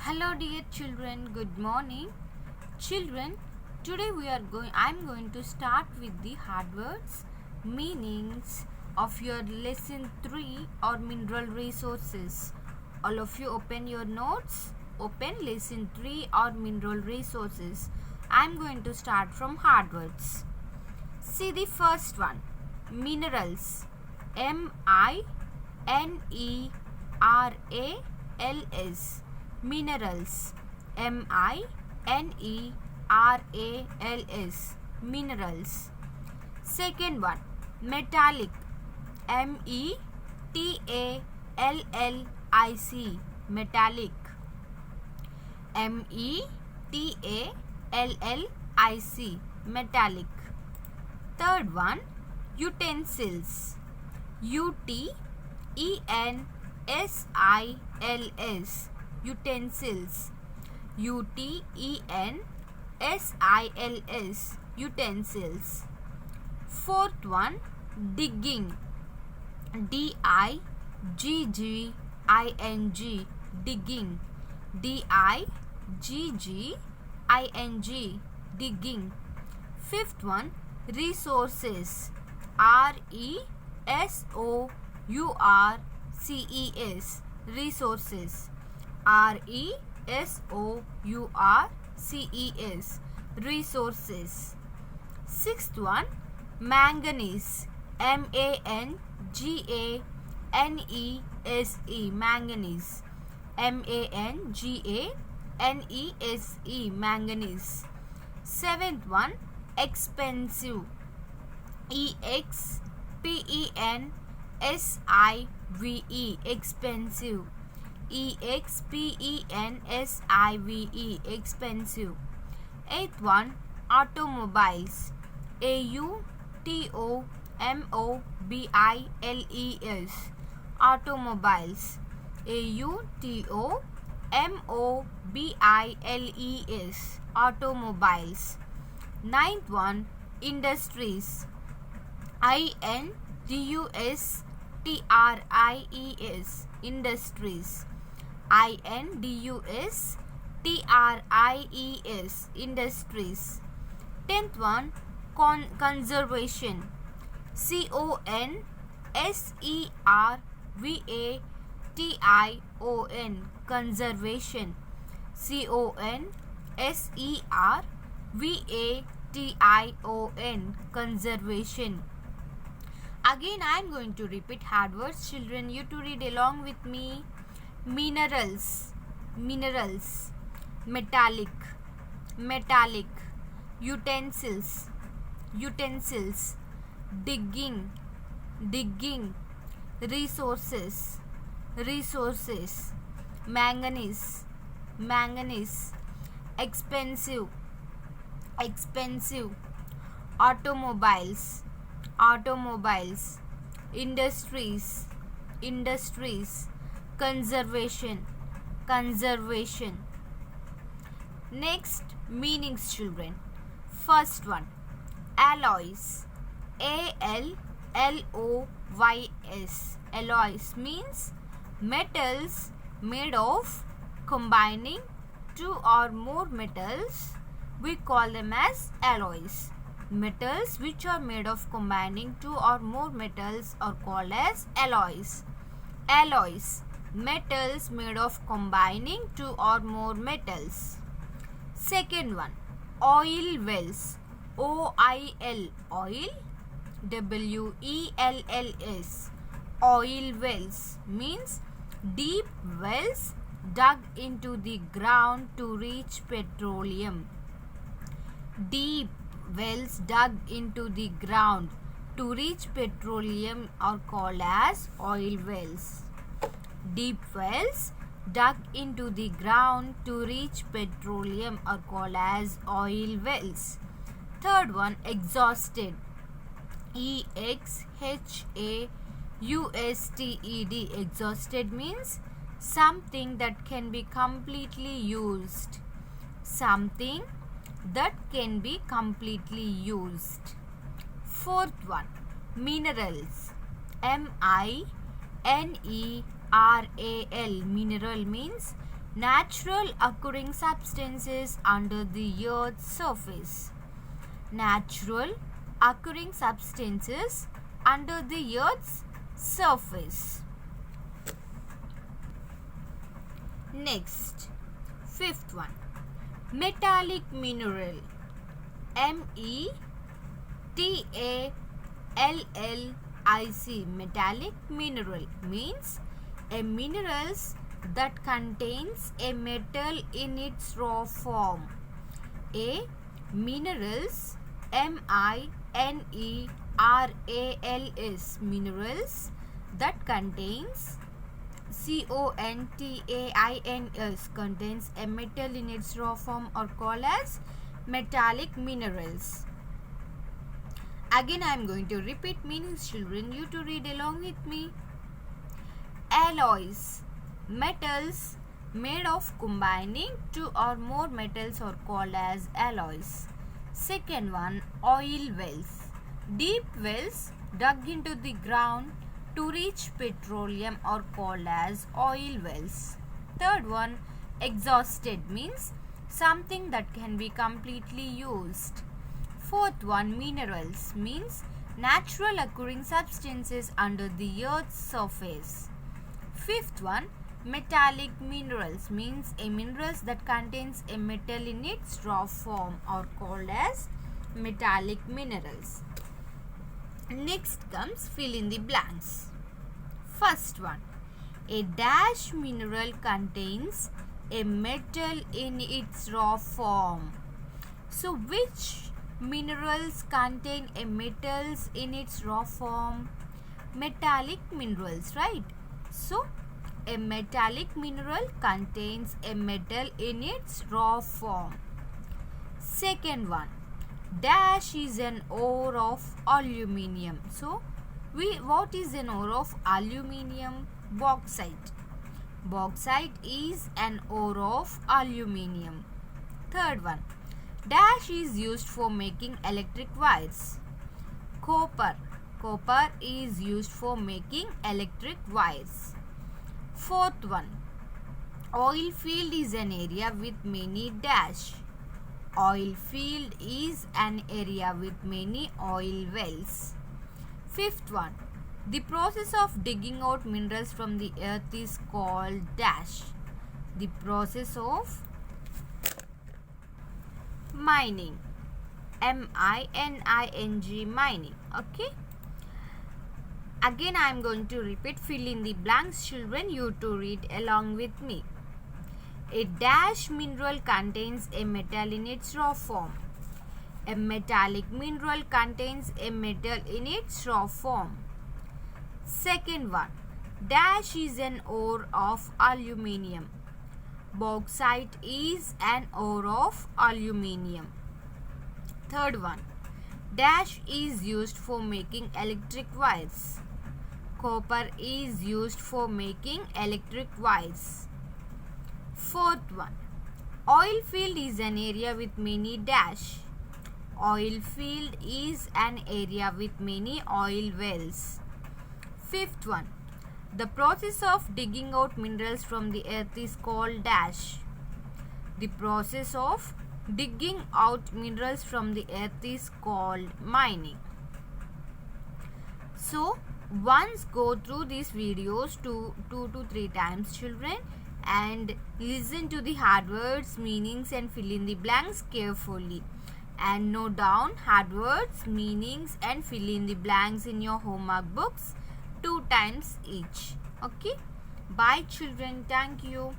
Hello dear children, good morning. Children, today I'm going to start with the hard words, meanings of your lesson 3 or mineral resources. All of you open your notes, open lesson 3 or mineral resources. I'm going to start from hard words. See the first one, minerals. M-I-N-E-R-A-L-S. Minerals. M-I-N-E-R-A-L-S. Minerals. Second one, metallic. M-E-T-A-L-L-I-C. Metallic. M-E-T-A-L-L-I-C. Metallic. Third one, utensils. U-T-E-N-S-I-L-S. Utensils. U-T-E-N-S-I-L-S. Utensils. Fourth one, digging. D-I-G-G-I-N-G. Digging. D-I-G-G-I-N-G. Digging. Fifth one, resources. R-E-S-O-U-R-C-E-S. Resources. R-E-S-O-U-R-C-E-S. Resources. Sixth one, manganese. M-A-N-G-A-N-E-S-E. Manganese. M-A-N-G-A-N-E-S-E. Manganese. Seventh one, expensive. E-X-P-E-N-S-I-V-E. Expensive. E-X-P-E-N-S-I-V-E. Expensive. Eighth one, automobiles. A-U-T-O-M-O-B-I-L-E-S. Automobiles. A-U-T-O-M-O-B-I-L-E-S. Automobiles. Ninth one, industries. I-N-D-U-S-T-R-I-E-S. Industries. I-N-D-U-S-T-R-I-E-S. Industries. Tenth one, conservation. C-O-N-S-E-R-V-A-T-I-O-N. Conservation. C-O-N-S-E-R-V-A-T-I-O-N. Conservation. Again, I am going to repeat hard words. Children, you to read along with me. Minerals. Minerals. Metallic. Metallic. Utensils. Utensils. Digging. Digging. Resources. Resources. Manganese. Manganese. Expensive. Expensive. Automobiles. Automobiles. Industries. Industries. Conservation. Conservation. Next, meanings, children. First one, alloys. A-L-L-O-Y-S. Alloys means metals made of combining two or more metals. We call them as alloys. Metals which are made of combining two or more metals are called as alloys. Alloys. Metals made of combining two or more metals. Second one, oil wells. O-I-L. Oil. W-E-L-L-S. Oil wells means deep wells dug into the ground to reach petroleum. Deep wells dug into the ground to reach petroleum are called as oil wells. Deep wells dug into the ground to reach petroleum are called as oil wells. Third one, exhausted. E-X-H-A-U-S-T-E-D. Exhausted means something that can be completely used. Something that can be completely used. Fourth one, minerals. M-I-N-E-R-A-L. Mineral means natural occurring substances under the earth's surface. Natural occurring substances under the earth's surface. Next, fifth one, metallic mineral. METALLIC, metallic mineral means a minerals that contains a metal in its raw form. A minerals, MINERALS, minerals that contains CONTAINS, contains a metal in its raw form are called as metallic minerals. Again I am going to repeat meanings, children, you to read along with me. Alloys, metals made of combining two or more metals are called as alloys. Second one, oil wells, deep wells dug into the ground to reach petroleum are called as oil wells. Third one, exhausted means something that can be completely used. Fourth one, minerals means natural occurring substances under the earth's surface. Fifth one, metallic minerals means a minerals that contains a metal in its raw form are called as metallic minerals. Next comes fill in the blanks. First one, a dash mineral contains a metal in its raw form. So which minerals contain a metals in its raw form? Metallic minerals, right? So a metallic mineral contains a metal in its raw form. Second one, dash is an ore of aluminium. So what is an ore of aluminium? Bauxite. Bauxite is an ore of aluminium. Third one, dash is used for making electric wires. Copper. Copper is used for making electric wires. Fourth one, oil field is an area with many dash. Oil field is an area with many oil wells. Fifth one, the process of digging out minerals from the earth is called dash. The process of mining. MINING, mining. Okay. Again I am going to repeat, fill in the blanks, children, you to read along with me. A dash mineral contains a metal in its raw form. A metallic mineral contains a metal in its raw form. Second one, dash is an ore of aluminium. Bauxite is an ore of aluminium. Third one, dash is used for making electric wires. Copper is used for making electric wires. Fourth one, oil field is an area with many dash. Oil field is an area with many oil wells. Fifth one, the process of digging out minerals from the earth is called dash. The process of digging out minerals from the earth is called mining. So once go through these videos 2 to 3 times, children, and listen to the hard words, meanings and fill in the blanks carefully, and note down hard words, meanings and fill in the blanks in your homework books 2 times each. Okay, bye children, thank you.